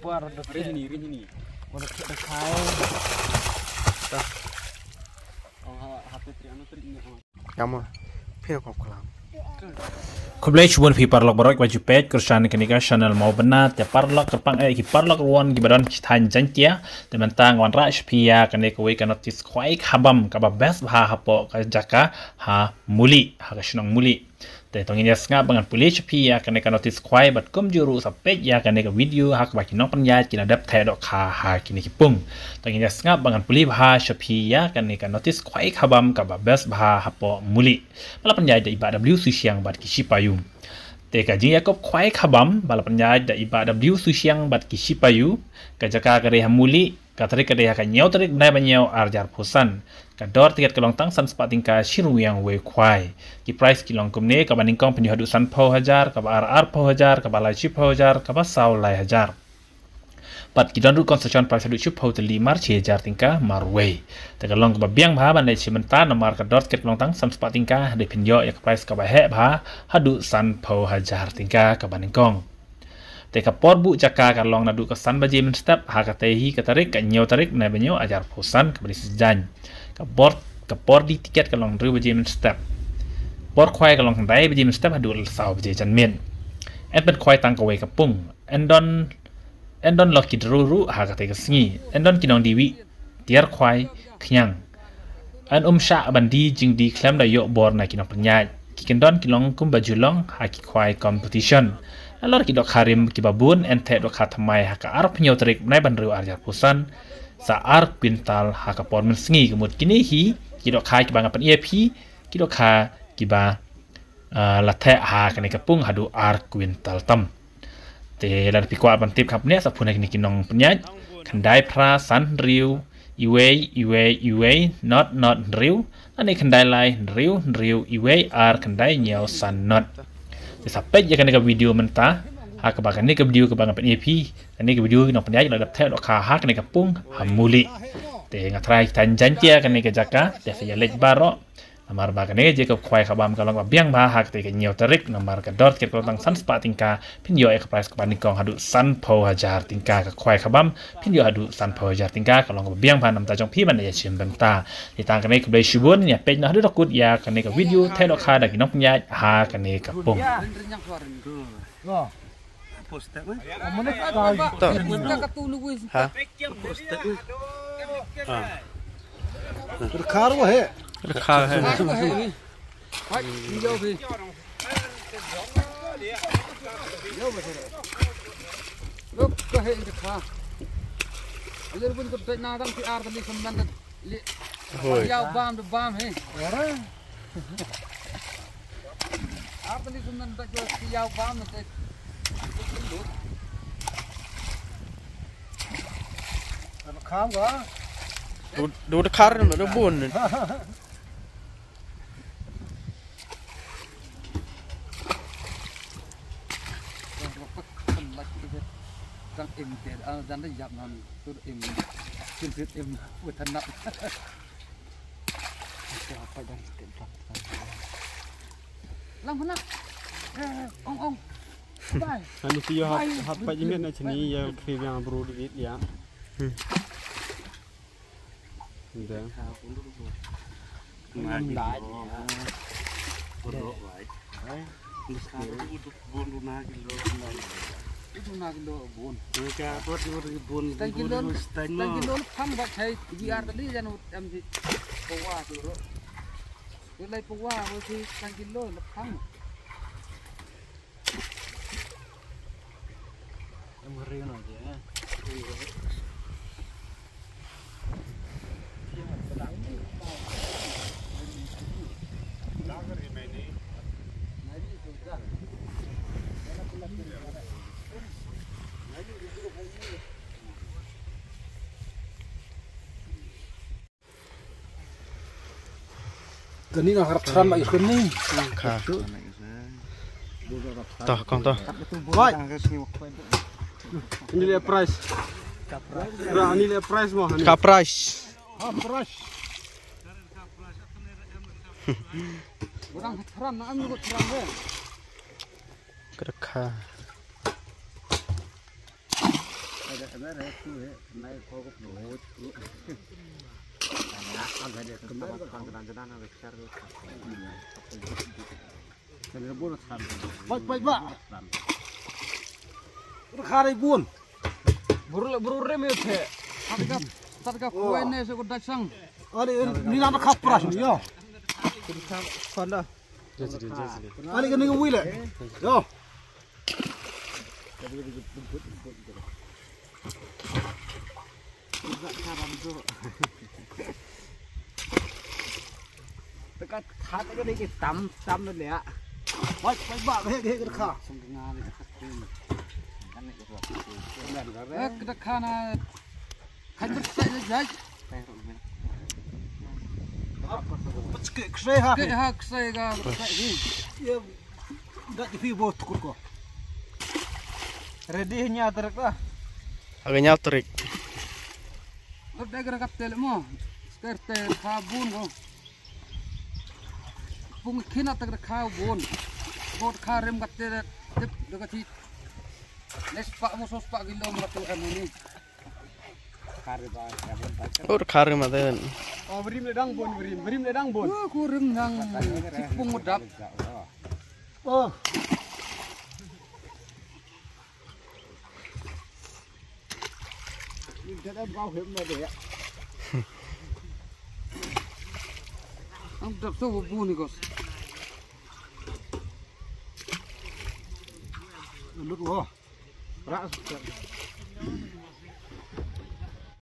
par rini pada kai kamu pihak kelam Kublai cubun pi parlok barok baju pet kursan kenika channel mau benar ya parlok kepang ki parlok ruan ki badan tan jantia teman tang wan ra pia kenika we notis kwai khabam ka best ha hapo ka jaka ha muli ha kashnong muli te tongin yasnga bangan pulis pia kenika notis kwai bat kum juru sapek ya kenika video ha ka kinong panya kina dap the dok kha ha kini kipung tongin yasnga bangan puli ha shapia kenika notis kwai khabam ka best ha hapo muli mala panya da ibadah w susiang bat kisipayum te kajing yakob kwai khabam bala panya da ibadah w susiang bat kisipayu ka jaka kare hamuli ka tarik kare ka nyau tarik dai banyau arjar pusan ka dor tiket kelong tang san spa tingka shiru yang we kwai ki price kilong kumne ka baning kong penyu hadu san po hajar ka ba ar po hajar ka ba lai chi po hajar ka ba sau lai hajar pat ki don ru concession price hadu chi po te 5,000 tingka marway te kalong ka ba biang bha ban dai chi menta nomor ka dor tiket kelong tang san spa tingka de pinyo ya ka price ka ba he bha hadu san po hajar tingka ka baning kong te ka porbu jaka ka long nadu ka san baje men step ha ka tehi ka tarik ka nyau tarik na banyo ajar pusan ka beri sejan ka por di tiket ka long ru baje men step por khwai ka long dai baje men step hadu sau baje jan men en pen khwai tang ka we ka pung endon lo ki ru ha ka te ka sngi endon kinong diwi tiar khwai khyang an sha bandi jing di klam da yo bor na kinong panyai ki kendon kilong kum bajulong ha ki khwai competition alor ki dok harim ki babun ente dok khatmai haka ar pnyotrik nai banru arjar pusan sa ar quintal haka por men sngi kemut kini hi ki dok khai ki bang pan ep ki dok kha ki ba lathe ha kani kapung hadu ar quintal tam te lar pi kwa ban tip khap ne sa phuna kini kinong pnyai khandai phra san riu iwei not riu ani khandai lai riu iwei ar khandai nyau san not sampai jika nika video mentah ha ka bakan nika video ke bangan ep ani ke video no penjaj la dap the dok kha ha nika pung hamuli te ngatrai tan jantia kan nika jaka te ya lej baro namar bakan nika je ke khwai khabam kalong biang ba ha te ke nyau tarik namar ka dot ke tang san spa tingka pinyo e ka price ka banikong hadu san po hajar tingka ka khwai khabam pinyo hadu san po hajar tingka kalong biang ba nam ta jong phi ban ya chim benta ti tang kan nika blai shubun ya page na hadu dokut ya kan nika video the dok kha da kinok penjaj ha kan nika pung poster रखा है रखा है Đồ nó khá nó buồn này. Răng im tiền răng nó dập nó tôi im chuyên viết im vừa thân nặng phải đây tiền thật làm thế nào ông đây anh chỉ học phải biết là chuyện này giờ khi mà bro đi biết ya Dạ. Làm lại Tadi nak harap seram lagi kun ni. Toh, kong toh. Baik. Ini lihat price. Ini lihat price mah. Ka price. Price. Orang seram nak ambil seram deh. Kedekah. Baik pak. Rakhare buon. Buru rem itu. Tadka kue ne se kuda sang. Ni nama kapras ni yo. Ani kan ni wile. Yo. Dekat hati kan ini tam tu dia. Baik pak he rakha. Kita kana kan bersih jaj. Kseh ha. Ke hak saya ga bersih. Ya. Dak di bot kur ko. Ready nya terka. Agaknya terik. Udah gerak tel mo. Skerte kabun go. Pung kina tak kabun. Bot karem gatte tip dekat hit. Nes pak mo sos pak gilo mo tu ini. Oh, khar mata. Oh, berim ledang bon. Kurang nang tipung mudap. Oh. Ang dap tu bubuni kos. Look oh. Rak.